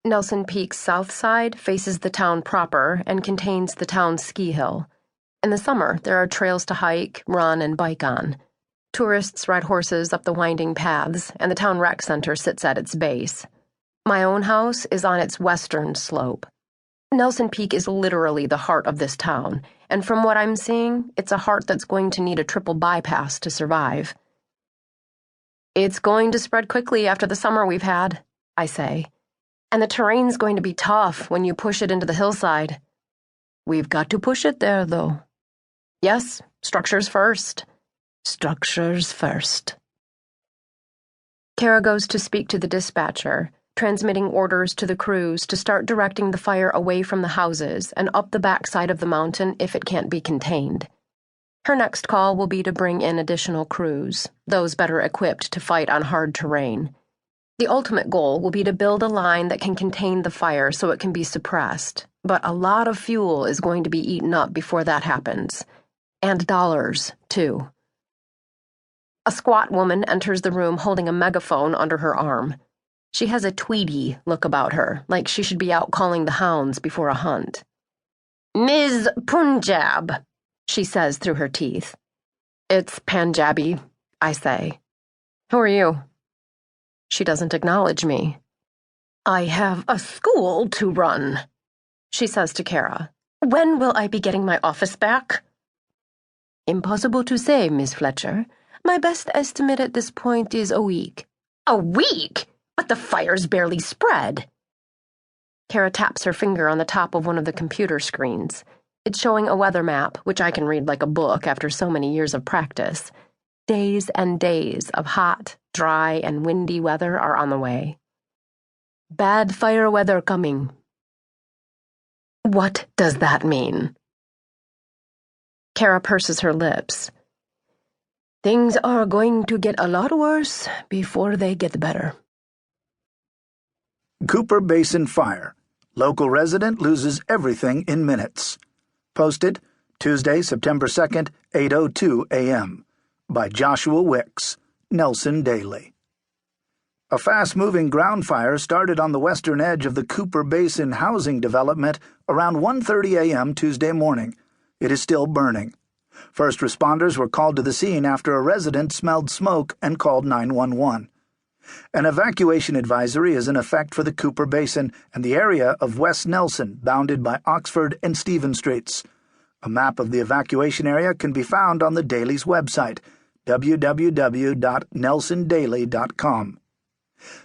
Nelson Peak's south side faces the town proper and contains the town's ski hill. In the summer, there are trails to hike, run, and bike on. Tourists ride horses up the winding paths, and the town rec center sits at its base. My own house is on its western slope. Nelson Peak is literally the heart of this town, and from what I'm seeing, it's a heart that's going to need a triple bypass to survive. It's going to spread quickly after the summer we've had, I say, and the terrain's going to be tough when you push it into the hillside. We've got to push it there, though. Yes, structures first. Structures first. Kara goes to speak to the dispatcher, transmitting orders to the crews to start directing the fire away from the houses and up the backside of the mountain if it can't be contained. Her next call will be to bring in additional crews, those better equipped to fight on hard terrain. The ultimate goal will be to build a line that can contain the fire so it can be suppressed, but a lot of fuel is going to be eaten up before that happens. And dollars, too. A squat woman enters the room holding a megaphone under her arm. She has a tweedy look about her, like she should be out calling the hounds before a hunt. "Ms. Punjab," she says through her teeth. "It's Panjabi," I say. "Who are you?" She doesn't acknowledge me. "I have a school to run," she says to Kara. "When will I be getting my office back?" "Impossible to say, Miss Fletcher. My best estimate at this point is a week." "A week? But the fire's barely spread." Kara taps her finger on the top of one of the computer screens. It's showing a weather map, which I can read like a book after so many years of practice. Days and days of hot, dry, and windy weather are on the way. "Bad fire weather coming." What does that mean? Kara purses her lips. Things are going to get a lot worse before they get better. Cooper Basin Fire. Local resident loses everything in minutes. Posted Tuesday, September 2nd, 8:02 a.m. by Joshua Wicks, Nelson Daily. A fast-moving ground fire started on the western edge of the Cooper Basin housing development around 1:30 a.m. Tuesday morning. It is still burning. First responders were called to the scene after a resident smelled smoke and called 911. An evacuation advisory is in effect for the Cooper Basin and the area of West Nelson, bounded by Oxford and Stephen Streets. A map of the evacuation area can be found on the Daily's website, www.nelsondaily.com.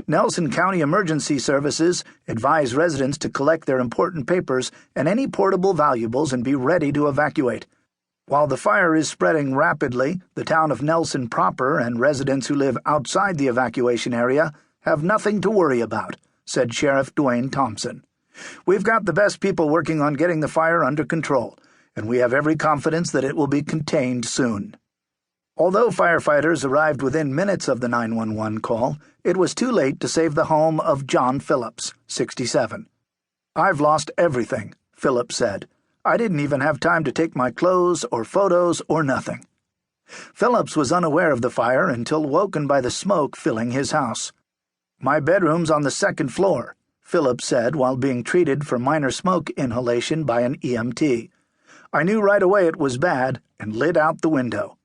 Nelson County Emergency Services advise residents to collect their important papers and any portable valuables and be ready to evacuate. While the fire is spreading rapidly, the town of Nelson proper and residents who live outside the evacuation area have nothing to worry about, said Sheriff Dwayne Thompson. We've got the best people working on getting the fire under control, and we have every confidence that it will be contained soon. Although firefighters arrived within minutes of the 911 call, it was too late to save the home of John Phillips, 67. I've lost everything, Phillips said. I didn't even have time to take my clothes or photos or nothing. Phillips was unaware of the fire until woken by the smoke filling his house. My bedroom's on the second floor, Phillips said while being treated for minor smoke inhalation by an EMT. I knew right away it was bad and lit out the window.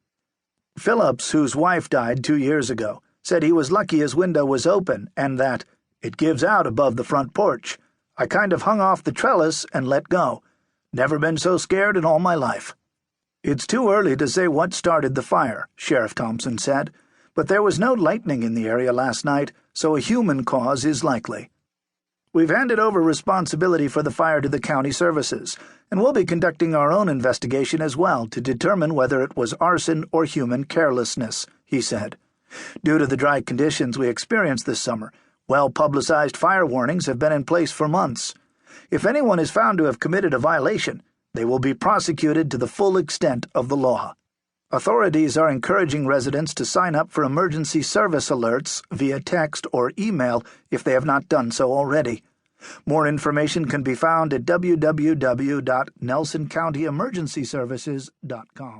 Phillips, whose wife died 2 years ago, said he was lucky his window was open and that it gives out above the front porch. I kind of hung off the trellis and let go. Never been so scared in all my life. It's too early to say what started the fire, Sheriff Thompson said, but there was no lightning in the area last night, so a human cause is likely. We've handed over responsibility for the fire to the county services, and we'll be conducting our own investigation as well to determine whether it was arson or human carelessness, he said. Due to the dry conditions we experienced this summer, well-publicized fire warnings have been in place for months. If anyone is found to have committed a violation, they will be prosecuted to the full extent of the law. Authorities are encouraging residents to sign up for emergency service alerts via text or email if they have not done so already. More information can be found at www.nelsoncounty emergencyservices.com.